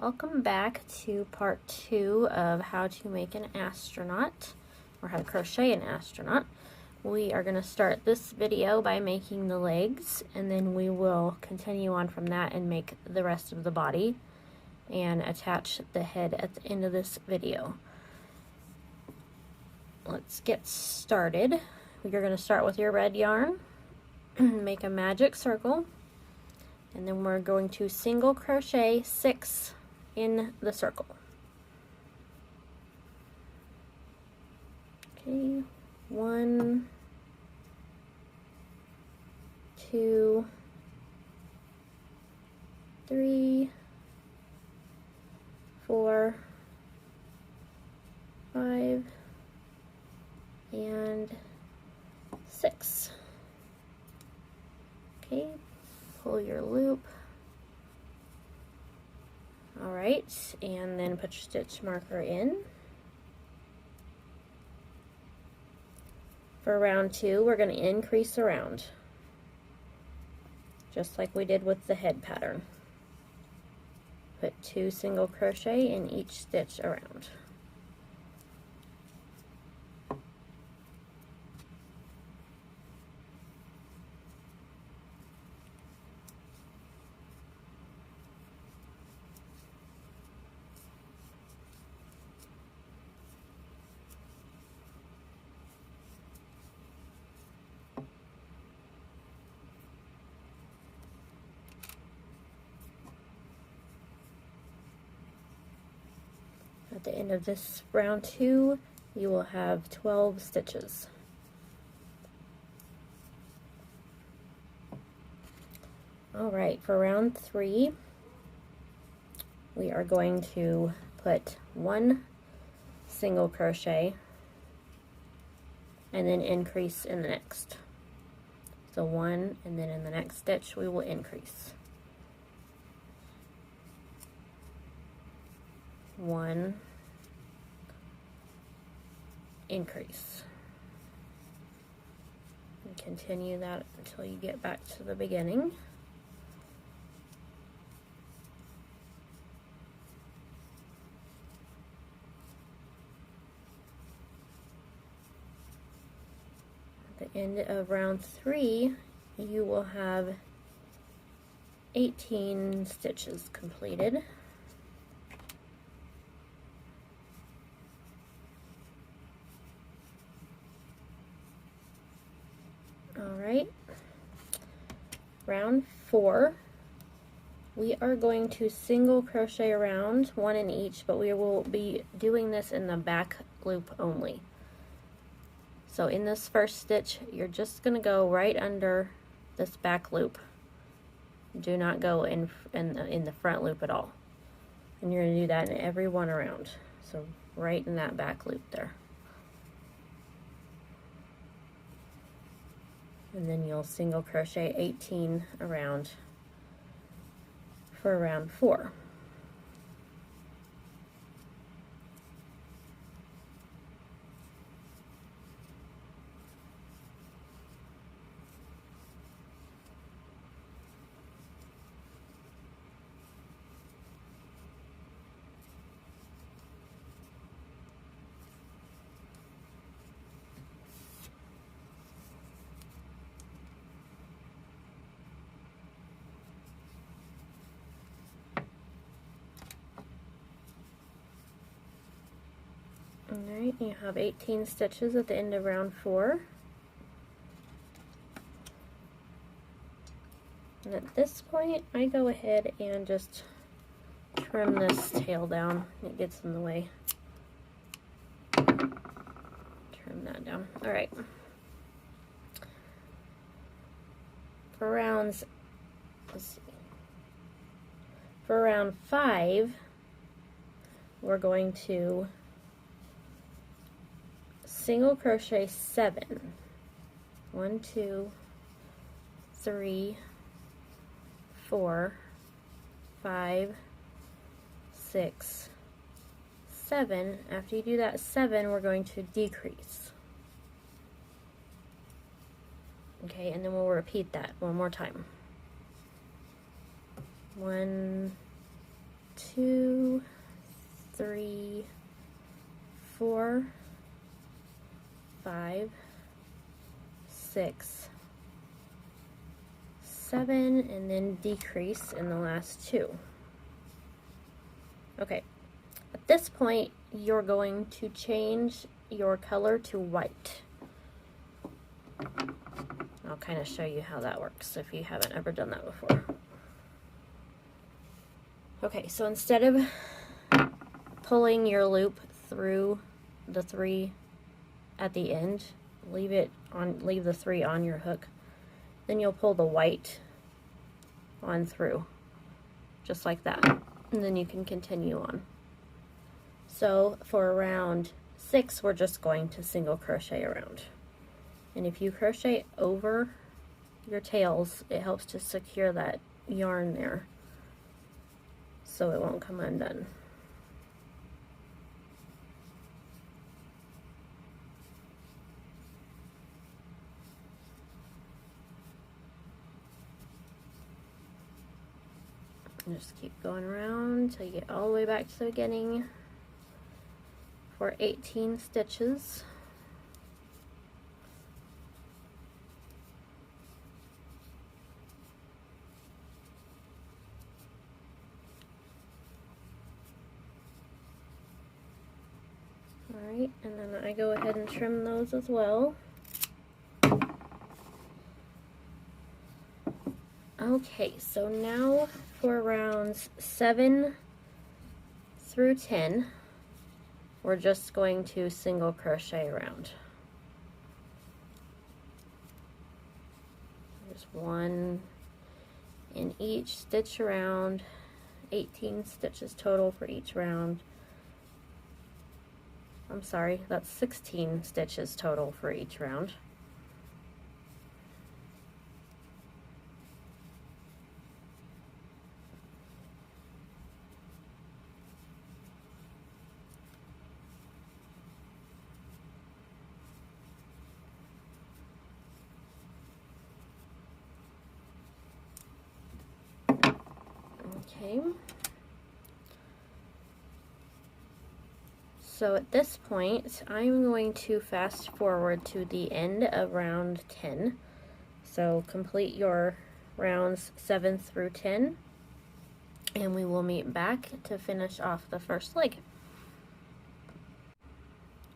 Welcome back to part 2 of how to make an astronaut, or how to crochet an astronaut. We are going to start this video by making the legs, and then we will continue on from that and make the rest of the body and attach the head at the end of this video. Let's get started. You're going to start with your red yarn, make a magic circle, and then we're going to single crochet 6 in the circle. Okay, 1, 2, 3, 4, 5, and 6. Okay, pull your loop. Alright, and then put your stitch marker in. For round 2, we're going to increase around, just like we did with the head pattern. Put 2 single crochet in each stitch around. At the end of this round 2, you will have 12 stitches. Alright, for round 3, we are going to put 1 single crochet and then increase in the next. So 1, and then in the next stitch we will increase. 1, increase, and continue that until you get back to the beginning. At the end of round 3, you will have 18 stitches completed. Alright, round 4, we are going to single crochet around, 1 in each, but we will be doing this in the back loop only. So in this first stitch, you're just going to go right under this back loop. Do not go in the front loop at all. And you're going to do that in every one around. So right in that back loop there. And then you'll single crochet 18 around for round 4. Alright, you have 18 stitches at the end of round 4. And at this point, I go ahead and just trim this tail down. It gets in the way. Trim that down. Alright. For rounds, let's see. For round 5, we're going to single crochet 7. 1, 2, 3, 4, 5, 6, 7. After you do that 7, we're going to decrease. Okay, and then we'll repeat that one more time. 1, 2, 3, 4, 5, 6, 7, and then decrease in the last 2. Okay, at this point, you're going to change your color to white. I'll kind of show you how that works if you haven't ever done that before. Okay, so instead of pulling your loop through the 3 at the end, leave the 3 on your hook. Then you'll pull the white on through, just like that. And then you can continue on. So for round 6, we're just going to single crochet around. And if you crochet over your tails, it helps to secure that yarn there so it won't come undone. And just keep going around until you get all the way back to the beginning for 18 stitches. Alright, and then I go ahead and trim those as well. Okay, so now for rounds 7 through 10, we're just going to single crochet around. Just 1 in each stitch around, 18 stitches total for each round. I'm sorry, that's 16 stitches total for each round. Okay. So at this point, I'm going to fast forward to the end of round 10. So complete your rounds 7 through 10, and we will meet back to finish off the first leg.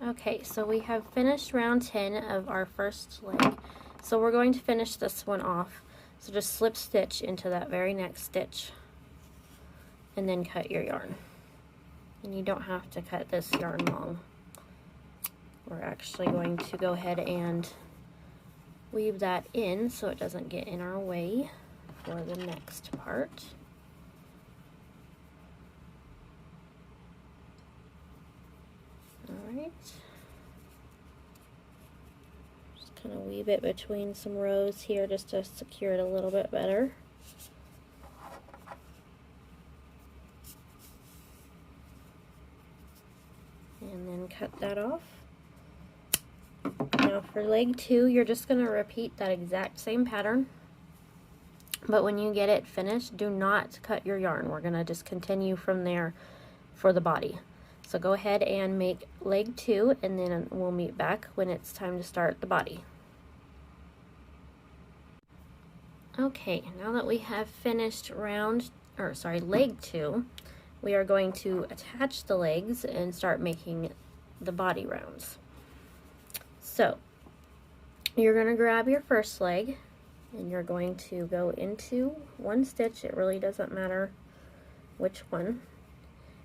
Okay, so we have finished round 10 of our first leg. So we're going to finish this one off. So just slip stitch into that very next stitch and then cut your yarn. And you don't have to cut this yarn long. We're actually going to go ahead and weave that in so it doesn't get in our way for the next part. Alright. Just kind of weave it between some rows here just to secure it a little bit better. And then cut that off. Now for leg 2, you're just going to repeat that exact same pattern, but when you get it finished, do not cut your yarn. We're going to just continue from there for the body. So go ahead and make leg 2, and then we'll meet back when it's time to start the body. Okay, now that we have finished leg 2, we are going to attach the legs and start making the body rounds. So you're going to grab your first leg and you're going to go into one stitch. It really doesn't matter which one.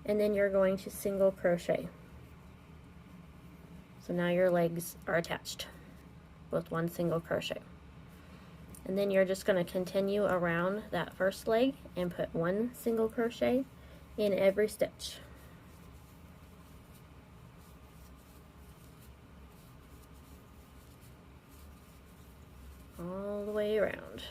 And then you're going to single crochet. So now your legs are attached with one single crochet. And then you're just going to continue around that first leg and put one single crochet in every stitch. All the way around.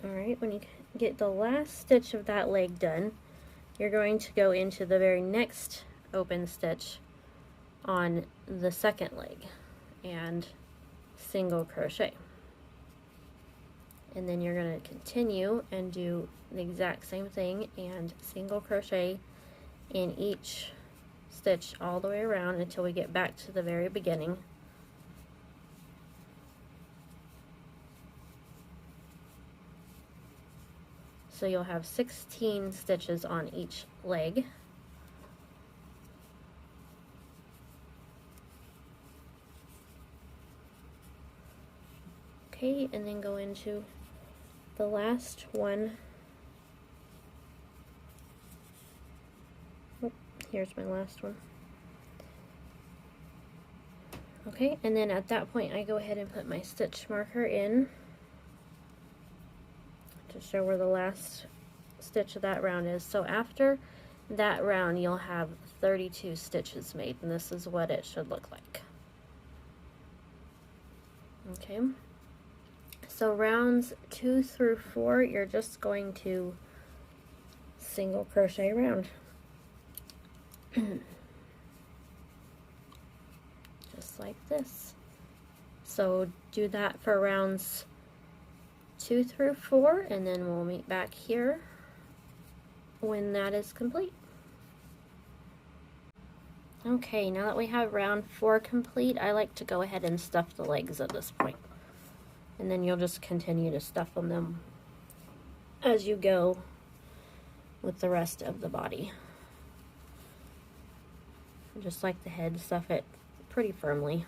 Alright, when you get the last stitch of that leg done, you're going to go into the very next open stitch on the second leg and single crochet. And then you're going to continue and do the exact same thing and single crochet in each stitch all the way around until we get back to the very beginning. So you'll have 16 stitches on each leg. Okay, and then go into the last one. Oh, here's my last one. Okay, and then at that point I go ahead and put my stitch marker in to show where the last stitch of that round is. So after that round you'll have 32 stitches made, and this is what it should look like. Okay, so rounds 2 through 4 you're just going to single crochet around. Just like this. So do that for rounds 2 through 4, and then we'll meet back here when that is complete. Okay, now that we have round 4 complete, I like to go ahead and stuff the legs at this point. And then you'll just continue to stuff on them as you go with the rest of the body. Just like the head, stuff it pretty firmly.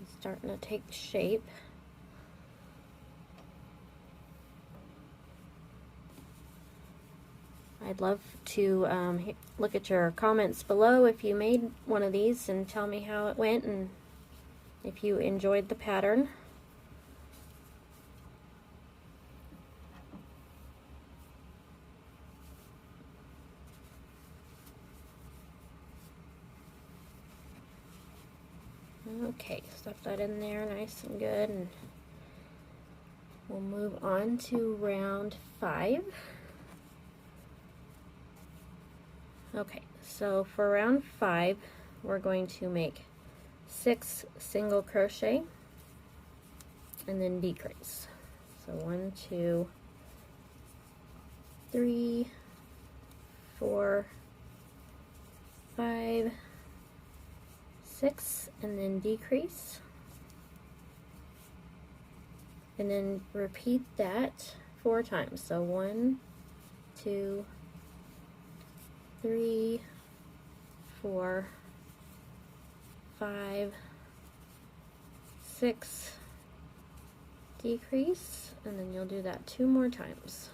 It's starting to take shape. I'd love to look at your comments below if you made one of these and tell me how it went and if you enjoyed the pattern. Okay, stuff that in there nice and good, and we'll move on to round 5. Okay, so for round 5 we're going to make 6 single crochet and then decrease. So 1, 2, 3, 4, 5, 6, and then decrease, and then repeat that 4 times. So 1, 2, 3, 4, 5, 6, decrease, and then you'll do that 2 more times.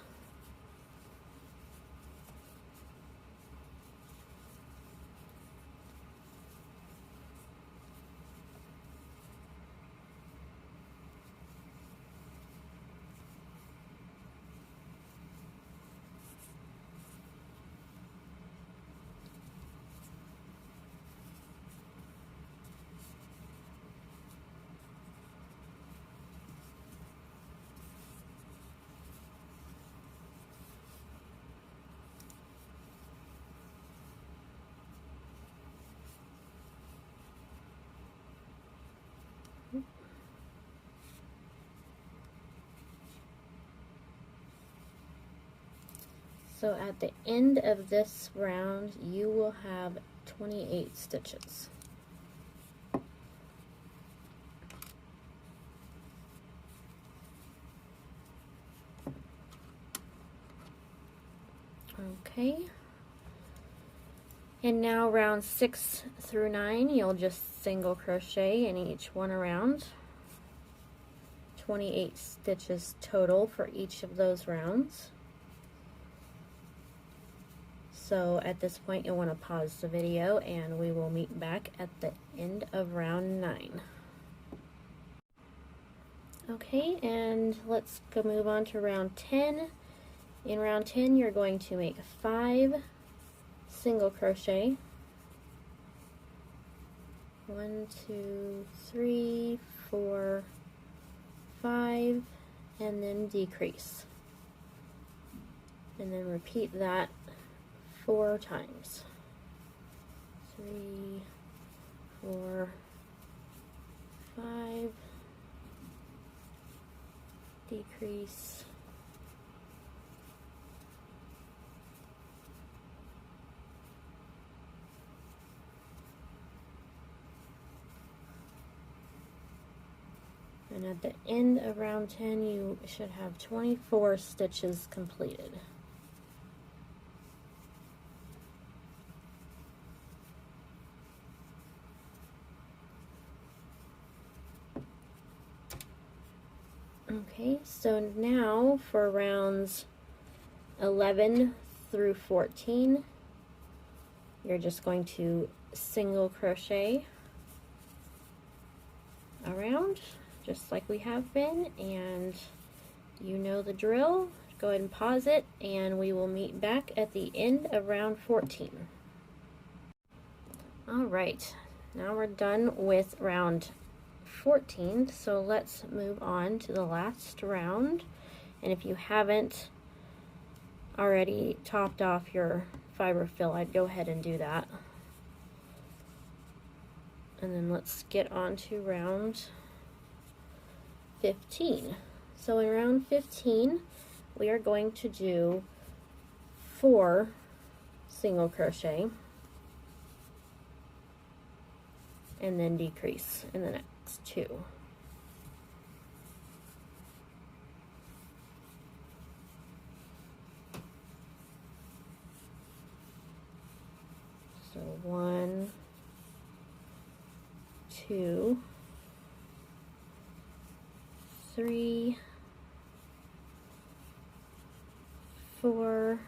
So at the end of this round, you will have 28 stitches. Okay. And now rounds 6 through 9, you'll just single crochet in each one around. 28 stitches total for each of those rounds. So at this point you'll want to pause the video and we will meet back at the end of round 9. Okay, and let's go move on to round 10. In round 10, you're going to make 5 single crochet. 1, 2, 3, 4, 5, and then decrease. And then repeat that 4 times. 3, 4, 5, decrease. And at the end of round 10, you should have 24 stitches completed. Okay, so now for rounds 11 through 14, you're just going to single crochet around, just like we have been, and you know the drill. Go ahead and pause it, and we will meet back at the end of round 14. Alright, now we're done with round 14, so let's move on to the last round. And if you haven't already topped off your fiber fill, I'd go ahead and do that. And then let's get on to round 15. So in round 15, we are going to do 4 single crochet and then decrease in the next 2. So 1, 2, 3, 4,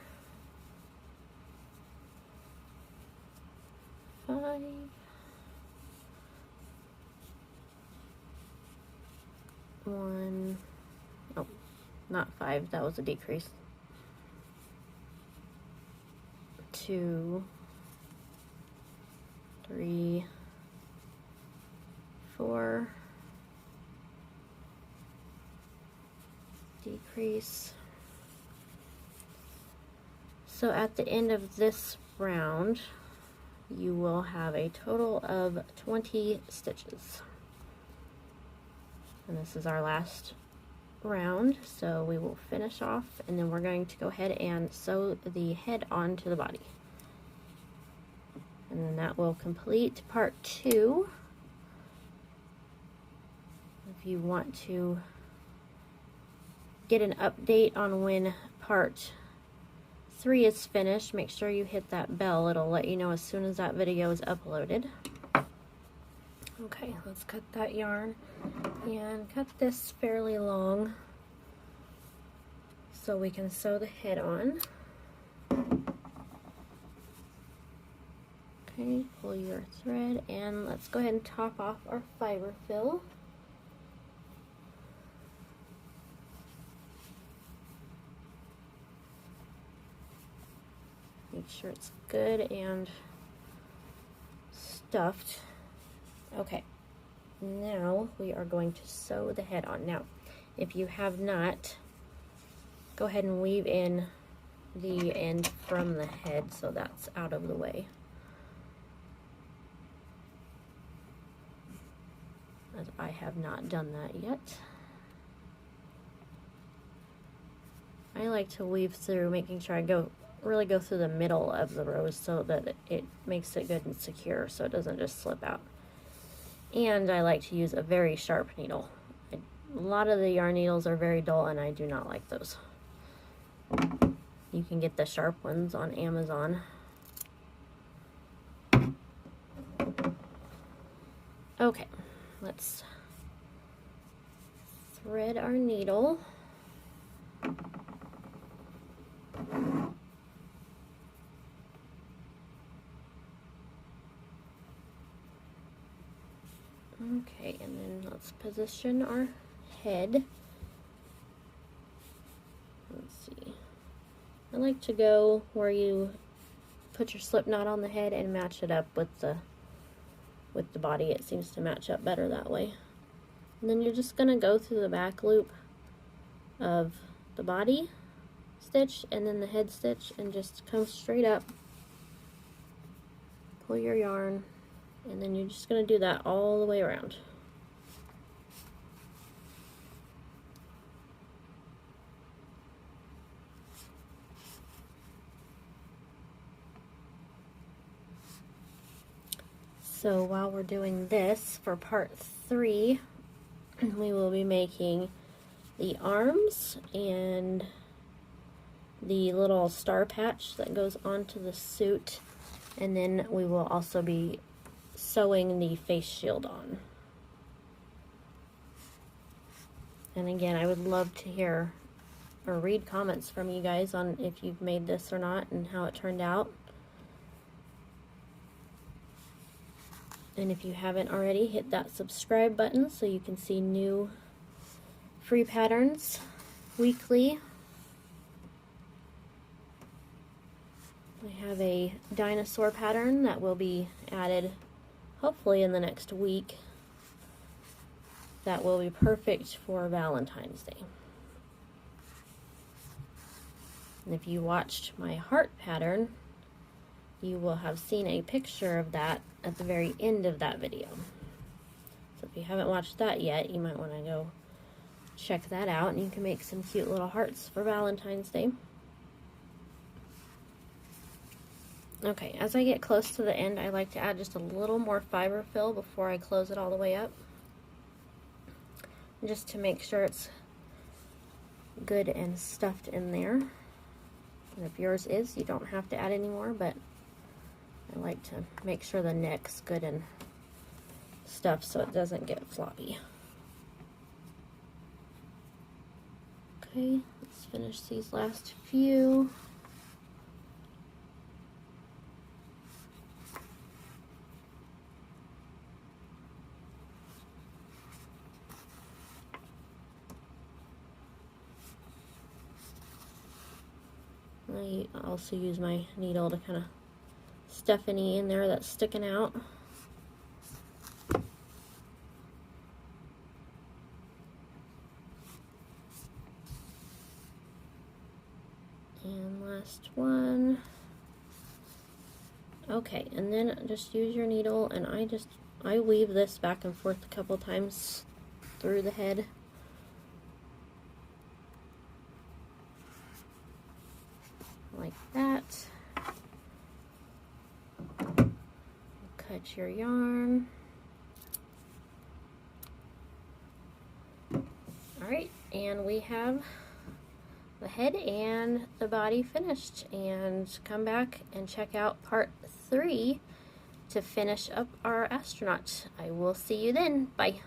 5, 1, oh, not 5, that was a decrease. 2, 3, 4, decrease. So at the end of this round, you will have a total of 20 stitches. And this is our last round, so we will finish off, and then we're going to go ahead and sew the head onto the body. And then that will complete part 2. If you want to get an update on when part 3 is finished, make sure you hit that bell. It'll let you know as soon as that video is uploaded. Okay, let's cut that yarn and cut this fairly long so we can sew the head on. Okay, pull your thread, and let's go ahead and top off our fiber fill. Make sure it's good and stuffed. Okay, now we are going to sew the head on. Now, if you have not, go ahead and weave in the end from the head so that's out of the way. As I have not done that yet. I like to weave through, making sure I really go through the middle of the rows so that it makes it good and secure so it doesn't just slip out. And I like to use a very sharp needle. A lot of the yarn needles are very dull, and I do not like those. You can get the sharp ones on Amazon. Okay, let's thread our needle. Okay, and then let's position our head. Let's see. I like to go where you put your slip knot on the head and match it up with the body. It seems to match up better that way. And then you're just going to go through the back loop of the body stitch and then the head stitch and just come straight up, pull your yarn, and then you're just going to do that all the way around. So while we're doing this, for part 3, we will be making the arms and the little star patch that goes onto the suit, and then we will also be sewing the face shield on. And again, I would love to hear or read comments from you guys on if you've made this or not and how it turned out. And if you haven't already, hit that subscribe button so you can see new free patterns weekly. We have a dinosaur pattern that will be added hopefully in the next week. That will be perfect for Valentine's Day. And if you watched my heart pattern, you will have seen a picture of that at the very end of that video. So if you haven't watched that yet, you might want to go check that out, and you can make some cute little hearts for Valentine's Day. Okay, as I get close to the end, I like to add just a little more fiber fill before I close it all the way up, just to make sure it's good and stuffed in there. And if yours is, you don't have to add any more, but I like to make sure the neck's good and stuffed so it doesn't get floppy. Okay, let's finish these last few. I also use my needle to kind of stuff any in there that's sticking out. And last one. Okay, and then just use your needle, and I weave this back and forth a couple times through the head. Like that. Cut your yarn. Alright, and we have the head and the body finished, and come back and check out part 3 to finish up our astronaut. I will see you then. Bye.